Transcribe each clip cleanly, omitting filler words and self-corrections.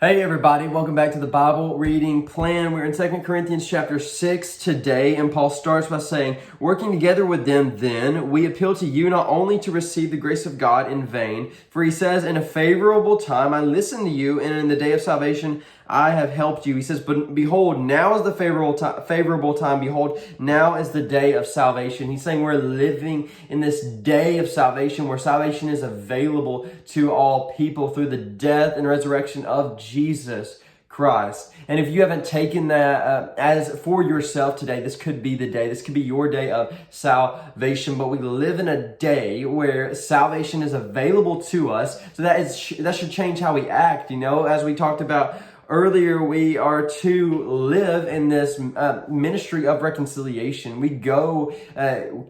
Hey everybody, welcome back to the Bible reading plan. We're in 2 Corinthians chapter 6 today, and Paul starts by saying, working together with them then, we appeal to you not only to receive the grace of God in vain, for he says, in a favorable time I listened to you, and in the day of salvation I have helped you. He says, but behold, now is the favorable time. Behold, now is the day of salvation. He's saying we're living in this day of salvation where salvation is available to all people through the death and resurrection of Jesus Christ. And if you haven't taken that as for yourself today, this could be the day. This could be your day of salvation. But we live in a day where salvation is available to us. So that should change how we act. You know, as we talked about earlier, we are to live in this ministry of reconciliation. We go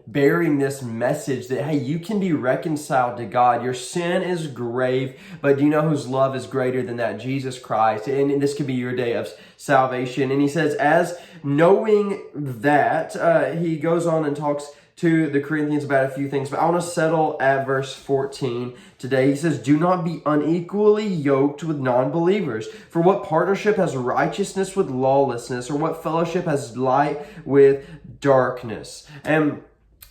bearing this message that, hey, you can be reconciled to God. Your sin is grave, but do you know whose love is greater than that? Jesus Christ. And this could be your day of salvation. And he says, as knowing that, he goes on and talks to the Corinthians about a few things, but I want to settle at verse 14 today. He says, do not be unequally yoked with non-believers. For what partnership has righteousness with lawlessness, or what fellowship has light with darkness? And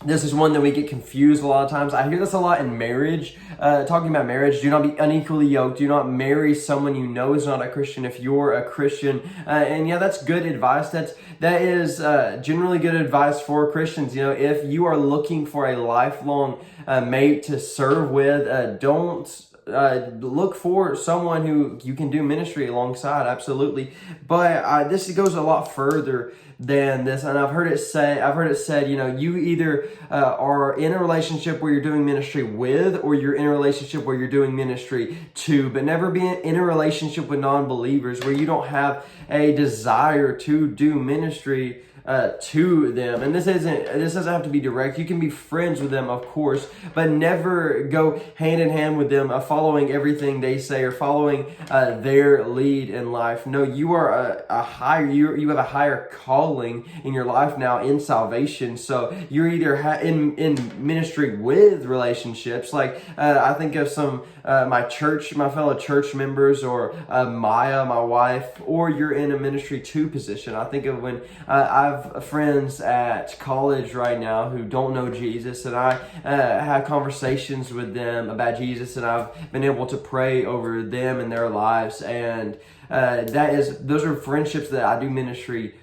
this is one that we get confused a lot of times. I hear this a lot in marriage, talking about marriage. Do not be unequally yoked. Do not marry someone you know is not a Christian if you're a Christian. And yeah, that's good advice. That is generally good advice for Christians. You know, if you are looking for a lifelong mate to serve with, don't look for someone who you can do ministry alongside. Absolutely. But this goes a lot further than this, and I've heard it said, you know, you either are in a relationship where you're doing ministry with, or you're in a relationship where you're doing ministry to, but never be in a relationship with non-believers where you don't have a desire to do ministry to them. And this doesn't have to be direct. You can be friends with them, of course, but never go hand in hand with them, following everything they say or following their lead in life. No, you are you have a higher calling in your life now in salvation. So you're either in ministry with relationships, like I think of some my fellow church members, or Maya, my wife, or you're in a ministry to position. I think of when I've friends at college right now who don't know Jesus, and I have conversations with them about Jesus, and I've been able to pray over them and their lives, and those are friendships that I do ministry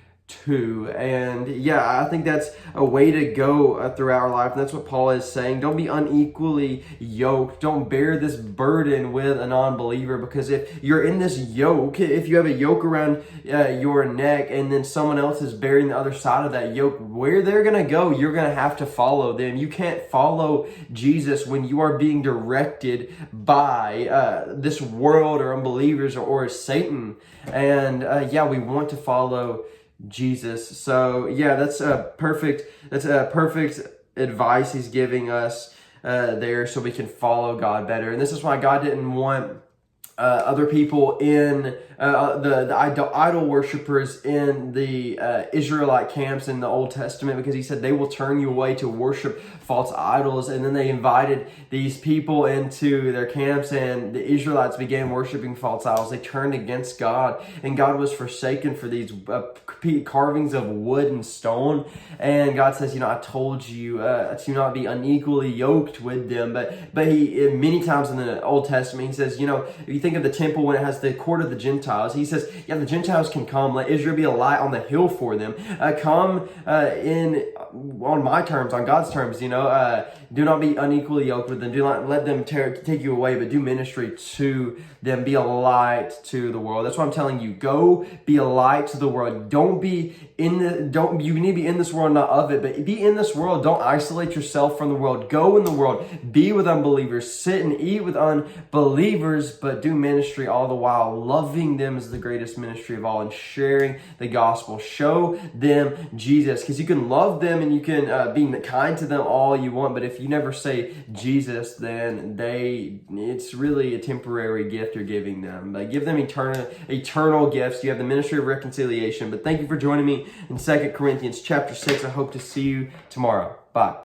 to. And yeah, I think that's a way to go throughout our life. And that's what Paul is saying. Don't be unequally yoked. Don't bear this burden with a non-believer, because if you're in this yoke, if you have a yoke around your neck, and then someone else is bearing the other side of that yoke, where they're going to go, you're going to have to follow them. You can't follow Jesus when you are being directed by this world or unbelievers or Satan. And yeah, we want to follow Jesus. So yeah, that's a perfect advice he's giving us there, so we can follow God better. And this is why God didn't want other people in the idol worshipers in the Israelite camps in the Old Testament, because he said they will turn you away to worship false idols. And then they invited these people into their camps, and the Israelites began worshiping false idols. They turned against God, and God was forsaken for these carvings of wood and stone. And God says, you know, I told you to not be unequally yoked with them. But he, many times in the Old Testament, he says, you know, if you think of the temple when it has the court of the Gentiles, he says, yeah, the Gentiles can come. Let Israel be a light on the hill for them. Come on my terms, on God's terms, you know. Do not be unequally yoked with them. Do not let them take you away, but do ministry to them. Be a light to the world. That's what I'm telling you. Go be a light to the world. You need to be in this world, not of it, but be in this world. Don't isolate yourself from the world. Go in the world. Be with unbelievers. Sit and eat with unbelievers, but do ministry all the while. Loving them is the greatest ministry of all, and sharing the gospel. Show them Jesus, because you can love them and you can be kind to them all you want, but if you never say Jesus, then it's really a temporary gift you're giving them. But give them eternal gifts. You have the ministry of reconciliation. But thank you for joining me in 2 Corinthians chapter 6. I hope to see you tomorrow. Bye.